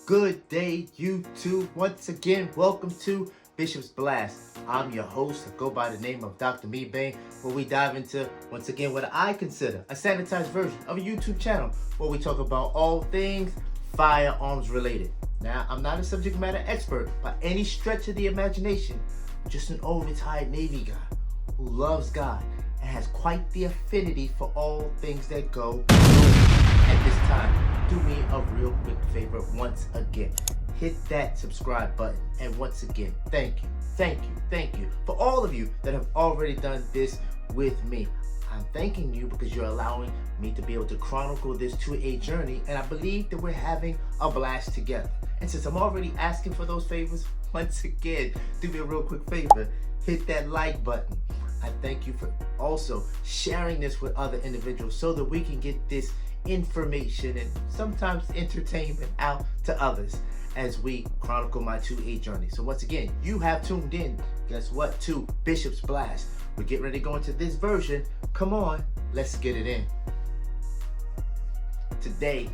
Good day, YouTube. Once again, welcome to Bishop's Blast. I'm your host. I go by the name of Dr. Meebane, where we dive into, once again, what I consider a sanitized version of a YouTube channel where we talk about all things firearms related. Now, I'm not a subject matter expert by any stretch of the imagination, just an old retired Navy guy who loves God and has quite the affinity for all things that go at this time. Do me a real quick favor once again. Hit that subscribe button. And once again, thank you for all of you that have already done this with me. I'm thanking you because you're allowing me to be able to chronicle this to a journey, and I believe that we're having a blast together. And since I'm already asking for those favors, once again, do me a real quick favor. Hit that like button. I thank you for also sharing this with other individuals so that we can get this information and sometimes entertainment out to others as we chronicle my 2A journey. So once again, you have tuned in, guess what, to Bishop's Blast. We're getting ready to go into this version. Come on, let's get it in. Today,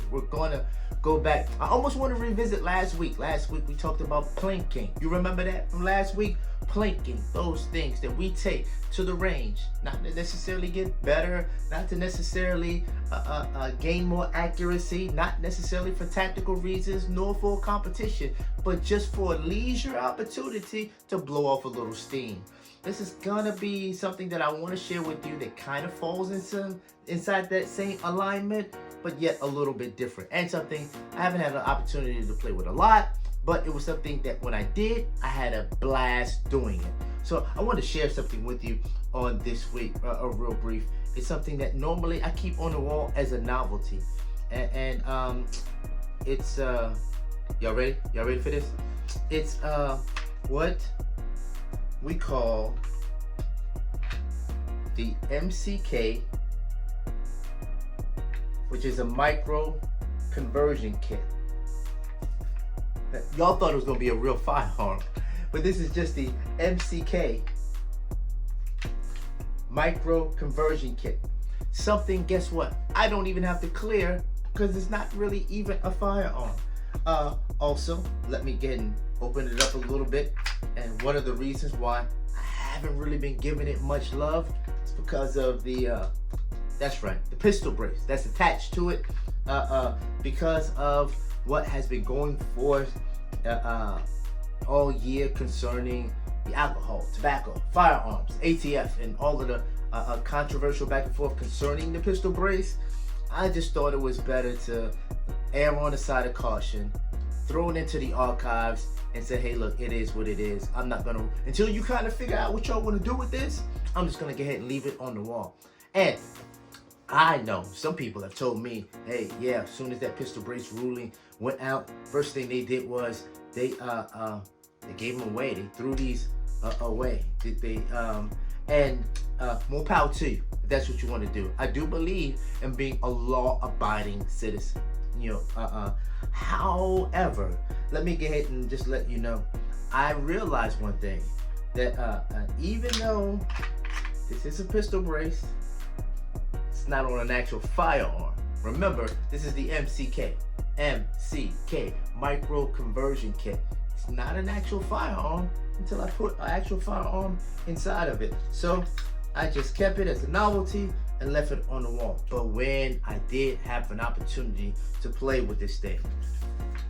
we're gonna go back. I almost want to revisit last week. Last week we talked about plinking. You remember that from last week? Plinking, those things that we take to the range, not to necessarily get better, not to necessarily gain more accuracy, not necessarily for tactical reasons, nor for competition, but just for a leisure opportunity to blow off a little steam. This is gonna be something that I want to share with you that kind of falls inside that same alignment, but yet a little bit different, and something I haven't had an opportunity to play with a lot, but it was something that when I did, I had a blast doing it. So I want to share something with you on this week, a real brief. It's something that normally I keep on the wall as a novelty, and it's y'all ready? Y'all ready for this? It's what we call the MCK, which is a micro conversion kit. Y'all thought it was gonna be a real firearm, but this is just the MCK micro conversion kit. Something, guess what, I don't even have to clear because it's not really even a firearm. Also, let me get and open it up a little bit. And one of the reasons why I haven't really been giving it much love is because of the that's right, the pistol brace that's attached to it, because of what has been going forth all year concerning the alcohol, tobacco, firearms, ATF, and all of the controversial back and forth concerning the pistol brace. I just thought it was better to err on the side of caution, throw it into the archives, and say, hey, look, it is what it is. I'm not gonna, until you kind of figure out what y'all want to do with this, I'm just gonna go ahead and leave it on the wall. And I know some people have told me, hey, yeah, as soon as that pistol brace ruling went out, first thing they did was they gave them away. They threw these away. And more power to you if that's what you want to do. I do believe in being a law-abiding citizen. However, let me go ahead and just let you know, I realized one thing, that even though this is a pistol brace, it's not on an actual firearm. Remember, this is the MCK micro conversion kit. It's not an actual firearm until I put an actual firearm inside of it. So I just kept it as a novelty and left it on the wall. But when I did have an opportunity to play with this thing,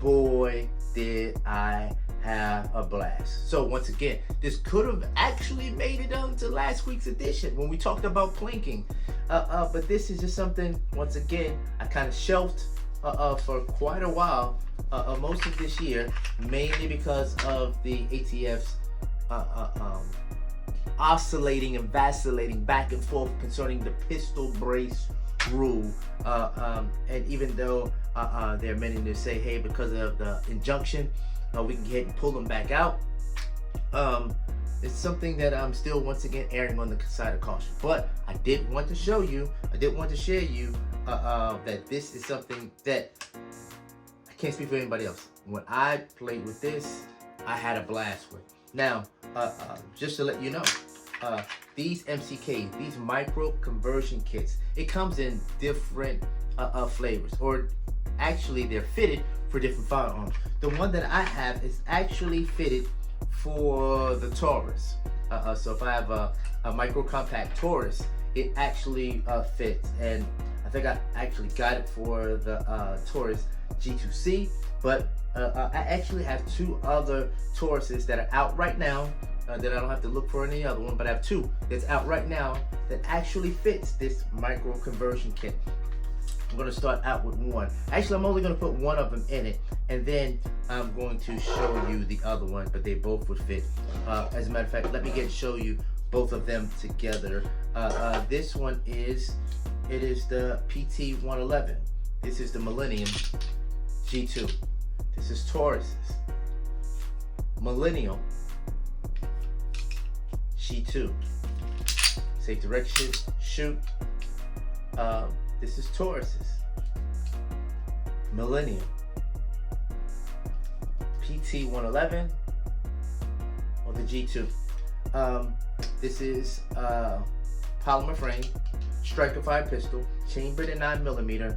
boy, did I have a blast. So once again, this could have actually made it onto last week's edition when we talked about plinking. But this is just something, once again, I kind of shelved for quite a while, most of this year, mainly because of the ATF's oscillating and vacillating back and forth concerning the pistol brace rule. And even though there are many that say, hey, because of the injunction, we can get and pull them back out. It's something that I'm still, once again, erring on the side of caution. But I did want to show you, I did want to share you that this is something that I can't speak for anybody else. When I played with this, I had a blast with. Now, just to let you know, these MCKs, these micro conversion kits, it comes in different flavors, or actually they're fitted for different firearms. The one that I have is actually fitted for the Taurus. So if I have a micro compact Taurus, it actually fits, and I think I actually got it for the Taurus G2C, but I actually have two other Tauruses that are out right now that I don't have to look for any other one, but I have two that's out right now that actually fits this micro conversion kit. I'm going to start out with one. Actually, I'm only going to put one of them in it, and then I'm going to show you the other one, but they both would fit. As a matter of fact, let me show you both of them together. This one is the PT-111. This is the Millennium G2. This is Taurus's Millennium G2. Safe direction, shoot. This is Taurus's Millennium PT-111 or the G2. This is polymer frame, i.f.i pistol, chambered in 9mm,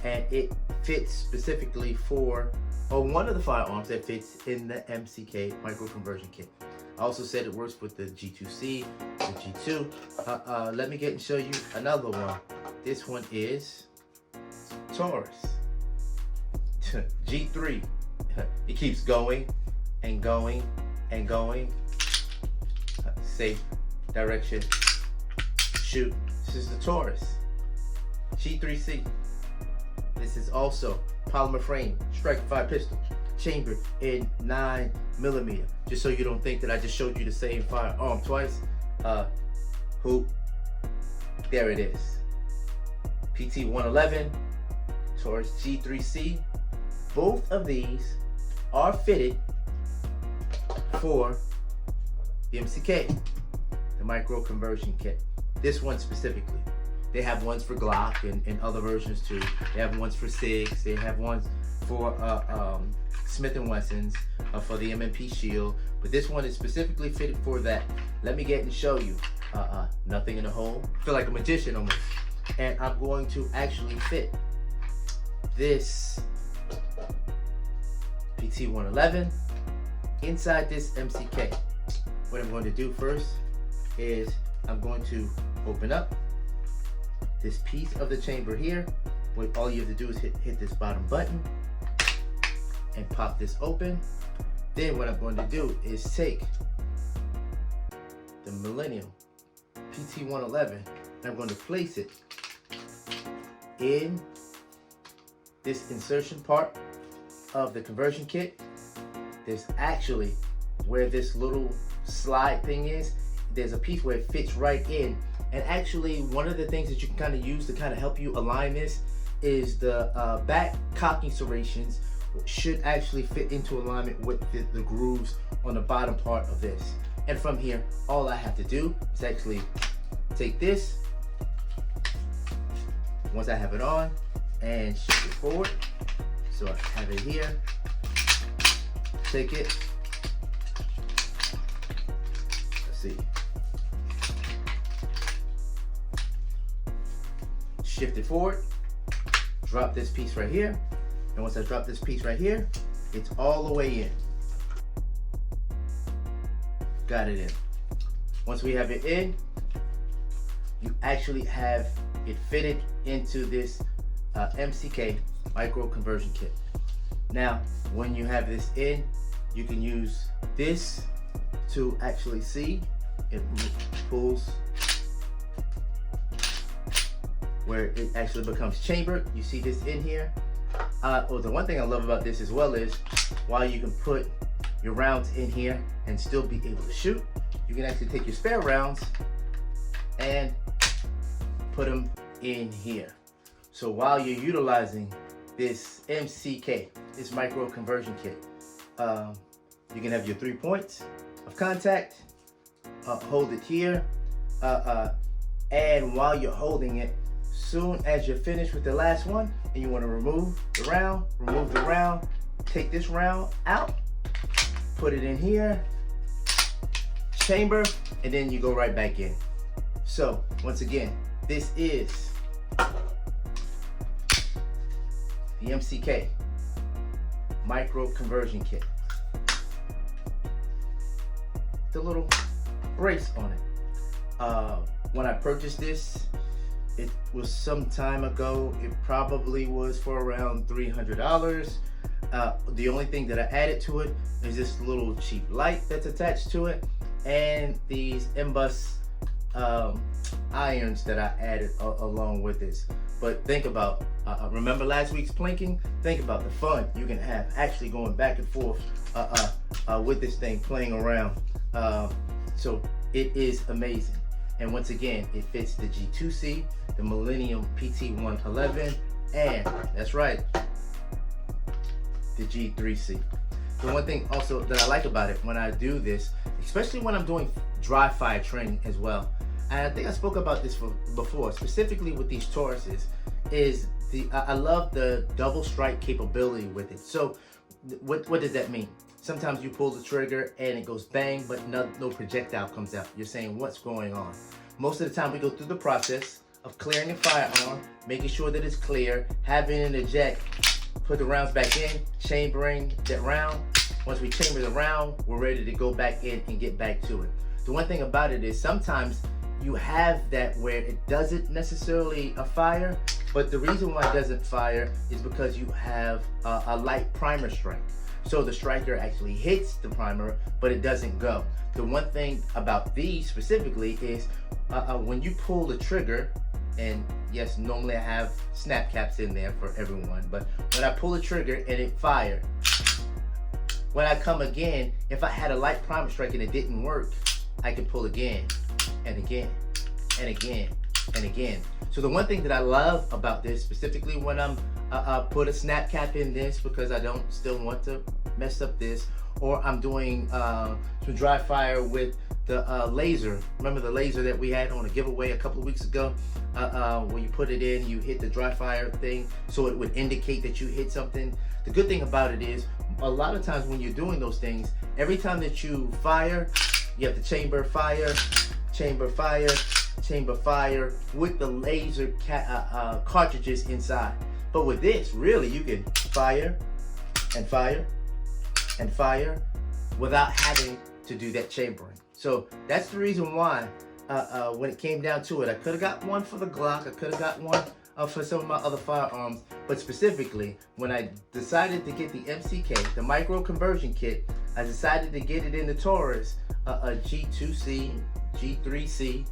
and it fits specifically for one of the firearms that fits in the MCK micro conversion kit. I also said it works with the G2C, the G2. Let me and show you another one. This one is Taurus G3. It keeps going and going and going. Safe direction, shoot. This is the Taurus G3C. This is also polymer frame, i.f.i pistol, chambered in 9mm. Just so you don't think that I just showed you the same firearm twice. There it is. PT-111, Taurus G3C. Both of these are fitted for the MCK, the micro conversion kit. This one specifically. They have ones for Glock and other versions too. They have ones for SIGs. They have ones for Smith & Wessons, for the M&P Shield. But this one is specifically fitted for that. Let me and show you. Nothing in the hole. I feel like a magician almost. And I'm going to actually fit this PT-111 inside this MCK. What I'm going to do first is I'm going to open up this piece of the chamber here. What all you have to do is hit this bottom button and pop this open. Then what I'm going to do is take the Millennium PT-111 and I'm going to place it in this insertion part of the conversion kit. There's actually where this little slide thing is, there's a piece where it fits right in. And actually one of the things that you can kind of use to kind of help you align this is the back cocking serrations should actually fit into alignment with the grooves on the bottom part of this. And from here, all I have to do is actually take this, once I have it on, and shift it forward. So I have it here, take it, let's see, shift it forward, drop this piece right here, and once I drop this piece right here, it's all the way in. Got it in. Once we have it in, you actually have it fitted into this MCK micro conversion kit. Now, when you have this in, you can use this to actually see it pulls where it actually becomes chambered. You see this in here. The one thing I love about this as well is while you can put your rounds in here and still be able to shoot, you can actually take your spare rounds and put them in here. So while you're utilizing this MCK, this micro conversion kit, you can have your 3 points of contact, hold it here, and while you're holding it, soon as you're finished with the last one and you want to remove the round, take this round out, put it in here, chamber, and then you go right back in. So once again, this is the MCK micro conversion kit. The little brace on it. When I purchased this, it was some time ago. It probably was for around $300. The only thing that I added to it is this little cheap light that's attached to it, and these M-Bus irons that I added along with this. But think about, remember last week's plinking? Think about the fun you can have actually going back and forth with this thing, playing around. So it is amazing. And once again, it fits the G2C, the Millennium PT111, and that's right, the G3C. The one thing also that I like about it when I do this, especially when I'm doing dry fire training as well, and I think I spoke about this before, specifically with these Tauruses, is I love the double strike capability with it. So what does that mean? Sometimes you pull the trigger and it goes bang, but no projectile comes out. You're saying, what's going on? Most of the time we go through the process of clearing a firearm, making sure that it's clear, having an eject, put the rounds back in, chambering that round. Once we chamber the round, we're ready to go back in and get back to it. The one thing about it is sometimes you have that where it doesn't necessarily fire, but the reason why it doesn't fire is because you have a light primer strike. So the striker actually hits the primer, but it doesn't go. The one thing about these specifically is when you pull the trigger, and yes, normally I have snap caps in there for everyone, but when I pull the trigger and it fired, when I come again, if I had a light primer strike and it didn't work, I can pull again and again and again and again. So the one thing that I love about this, specifically when I'm put a snap cap in this because I don't still want to mess up this, or I'm doing some dry fire with the laser. Remember the laser that we had on a giveaway a couple of weeks ago? When you put it in, you hit the dry fire thing, so it would indicate that you hit something. The good thing about it is, a lot of times when you're doing those things, every time that you fire, you have to chamber fire, chamber fire, chamber fire with the laser cartridges inside. But with this, really, you can fire and fire and fire without having to do that chambering. So that's the reason why when it came down to it, I could have got one for the Glock, I could have got one for some of my other firearms, but specifically when I decided to get the MCK, the micro conversion kit, I decided to get it in the Taurus, a G2C, G3C,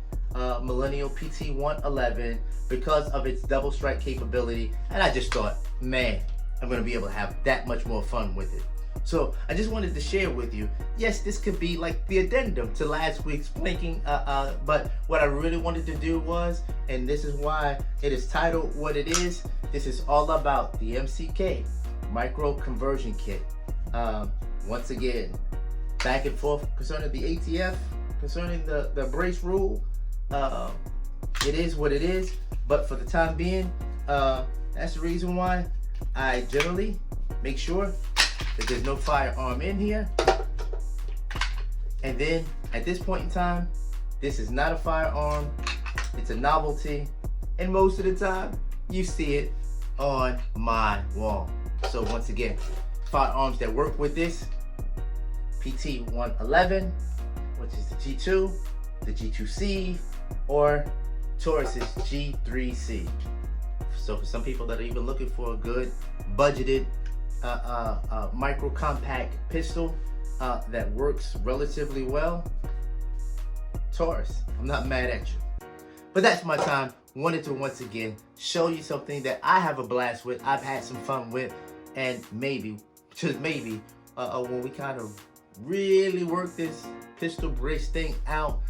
Millennial PT111, because of its double strike capability, and I just thought, man, I'm gonna be able to have that much more fun with it. So I just wanted to share with you, yes, this could be like the addendum to last week's plinking, but what I really wanted to do was, and this is why it is titled what it is, this is all about the MCK micro conversion kit. Once again, back and forth concerning the ATF, concerning the brace rule. It is what it is, but for the time being, that's the reason why I generally make sure that there's no firearm in here. And then at this point in time, this is not a firearm, it's a novelty, and most of the time you see it on my wall. So once again, firearms that work with this, PT111, which is the G2, the G2C, or Taurus's G3C. So for some people that are even looking for a good budgeted micro compact pistol that works relatively well, Taurus, I'm not mad at you. But that's my time. Wanted to once again show you something that I have a blast with, I've had some fun with, and maybe, just maybe, when we kind of really work this pistol brace thing out,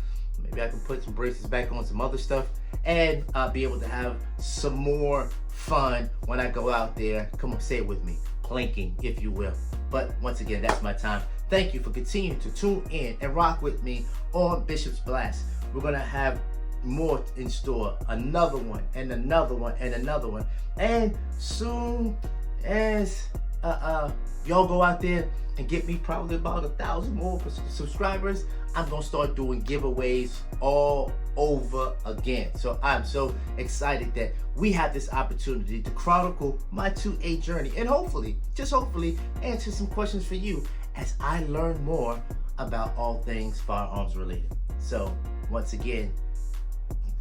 maybe I can put some braces back on some other stuff and be able to have some more fun when I go out there. Come on, say it with me. Plinking, if you will. But once again, that's my time. Thank you for continuing to tune in and rock with me on Bishop's Blast. We're going to have more in store. Another one and another one and another one. And soon as y'all go out there and get me probably about 1,000 more subscribers, I'm gonna start doing giveaways all over again. So I'm so excited that we have this opportunity to chronicle my 2A journey and hopefully, just hopefully, answer some questions for you as I learn more about all things firearms related. So once again,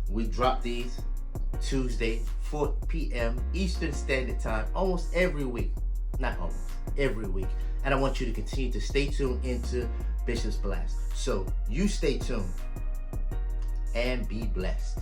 we drop these Tuesday, 4 p.m. Eastern Standard Time, almost every week. Not almost, every week. And I want you to continue to stay tuned into Bishop's Blast. So you stay tuned and be blessed.